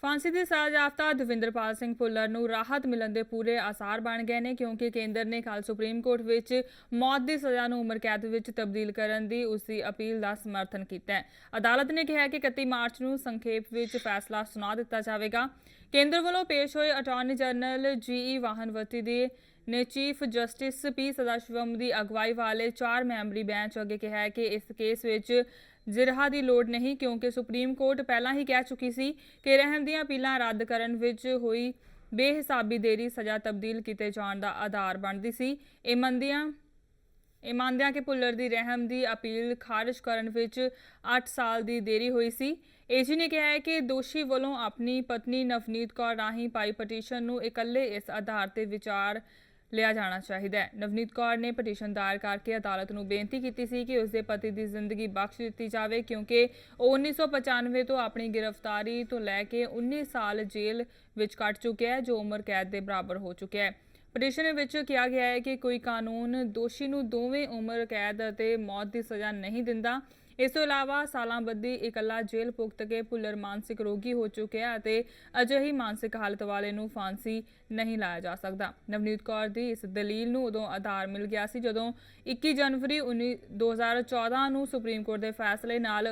फांसी की सज़ा याफ्ता दविंदरपाल सिंह भुल्लर नूं राहत मिलण दे पूरे आसार बन गए ने क्योंकि केंद्र ने कल सुप्रीम कोर्ट विच मौत की सज़ा नूं उम्र कैद विच तब्दील करन दी उसकी अपील का समर्थन किया है। अदालत ने कहा कि 31 मार्च नूं संखेप विच फैसला सुना दिता जाएगा। केंद्र वालों पेश होए अटॉर्नी जनरल जी वाहनवती ने चीफ जस्टिस पी सदाशिवम की अगवाई वाले 4 मैंबरी बैंच अगे कहा है कि इस केस विच जिरहा की लोड़ नहीं क्योंकि सुप्रीम कोर्ट पहला ही कह चुकी सी कि रहम दी अपीलां रद्द करन विच हुई बेहिसाबी देरी सज़ा तब्दील किए जाने का आधार बनती सी। मंनदियां कि भुल्लर की रहम की अपील खारिज करन विच 8 साल की देरी हुई सी। एजी ने कहा है कि दोषी वालों अपनी पत्नी नवनीत कौर राही पाई पटीशन नूं इकल्ले इस आधार पर विचार लिया जाना चाहिए। नवनीत कौर ने पटीशन दायर करके अदालत नूं बेनती की सी कि उसके पति की जिंदगी बख्श दी जाए क्योंकि 1995 तो अपनी गिरफ्तारी तो लैके 19 साल जेल विच कट चुके हैं जो उम्र कैद के बराबर हो चुके हैं। पटीशन विच कहा गया है कि कोई कानून दोषी नूं दोवें उम्र कैद अते मौत की सज़ा नहीं दिंदा। इस तो इलावा सालां बद्धी इकला जेल भुगत के भुल्लर मानसिक रोगी हो चुके हैं। अजिही मानसिक हालत वाले नूं फांसी नहीं लाया जा सकता। नवनीत कौर की इस दलील नूं उदों आधार मिल गया सी जदों 21 जनवरी 2014 नूं सुप्रीम कोर्ट के फैसले नाल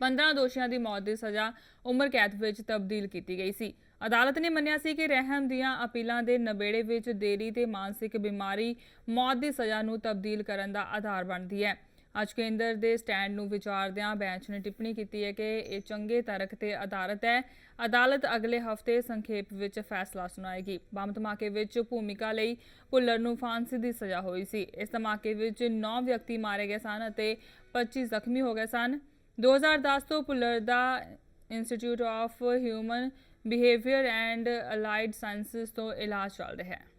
15 दोषियों की मौत की सज़ा उम्र कैद विच तब्दील की गई सी। अदालत ने मन्निया सी कि रहम दियां अपीलां दे नबेड़े विच देरी ते मानसिक बीमारी मौत की सज़ा नूं तब्दील करन दा आधार बनती है। अज केंद्र के स्टैंड नूं विचारदियां बैंच ने टिप्पणी की है कि यह चंगे तर्क ते आधारित है। अदालत अगले हफ्ते संखेप विच फैसला सुनाएगी। बम धमाके विच भूमिका लई भुल्लर नूं फांसी की सज़ा हुई सी। इस धमाके विच 9 व्यक्ति मारे गए सन अते 25 जख्मी हो गए सन। 2010 तो भुल्लर दा institute of human behaviour and allied sciences तो इलाज चल रहा है।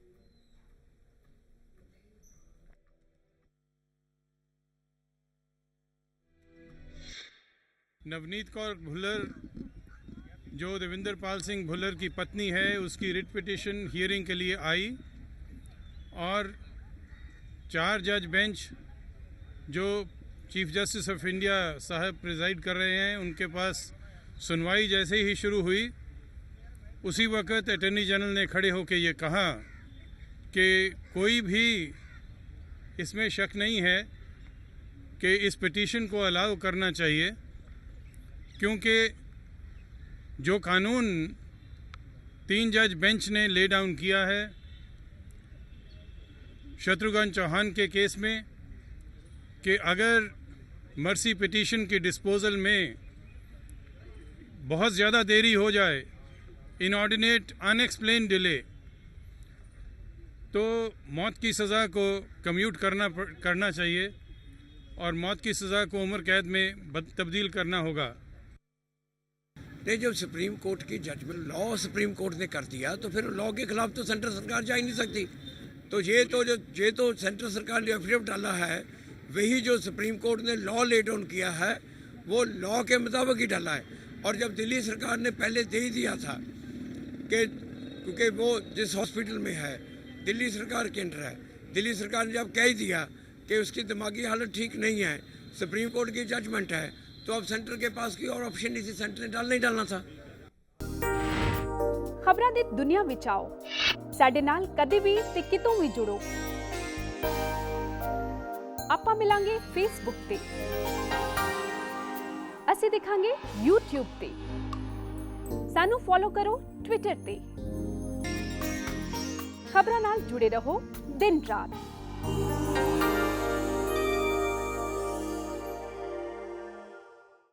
नवनीत कौर भुल्लर जो दविंदरपाल सिंह भुल्लर की पत्नी है उसकी रिट पिटिशन हियरिंग के लिए आई और 4 जज बेंच जो चीफ जस्टिस ऑफ इंडिया साहब प्रिजाइड कर रहे हैं उनके पास सुनवाई जैसे ही शुरू हुई उसी वक्त अटॉर्नी जनरल ने खड़े होकर ये कहा कि कोई भी इसमें शक नहीं है कि इस पिटीशन को अलाउ करना चाहिए क्योंकि जो कानून 3 जज बेंच ने ले डाउन किया है शत्रुघ्न चौहान के केस में कि अगर मर्सी पिटीशन की डिस्पोजल में बहुत ज़्यादा देरी हो जाए इनऑर्डिनेट अनएक्सप्लेन डिले तो मौत की सज़ा को कम्यूट करना चाहिए और मौत की सज़ा को उम्र कैद में तब्दील करना होगा। नहीं, जब सुप्रीम कोर्ट की जजमेंट लॉ सुप्रीम कोर्ट ने कर दिया तो फिर लॉ के खिलाफ तो सेंट्रल सरकार जा ही नहीं सकती। तो ये तो सेंट्रल सरकार ने एफिडेविट डाला है वही जो सुप्रीम कोर्ट ने लॉ ले डाउन किया है वो लॉ के मुताबिक ही डाला है। और जब दिल्ली सरकार ने पहले दे ही दिया था कि क्योंकि वो जिस हॉस्पिटल में है दिल्ली सरकार के अंडर है, दिल्ली सरकार ने जब कह ही दिया कि उसकी दिमागी हालत ठीक नहीं है, सुप्रीम कोर्ट की जजमेंट है, तो अब सेंटर के पास कोई और ऑप्शन नहीं थी, सेंटर ने डालना ही डालना था। खबरां दी दुनिया विच आओ साडे नाल कदे भी ते कितों भी जुड़ो। आपां मिलांगे फेसबुक ते, असीं दिखांगे यूट्यूब ते, सानू फॉलो करो ट्विटर ते। खबरां नाल जुड़े रहो दिन रात।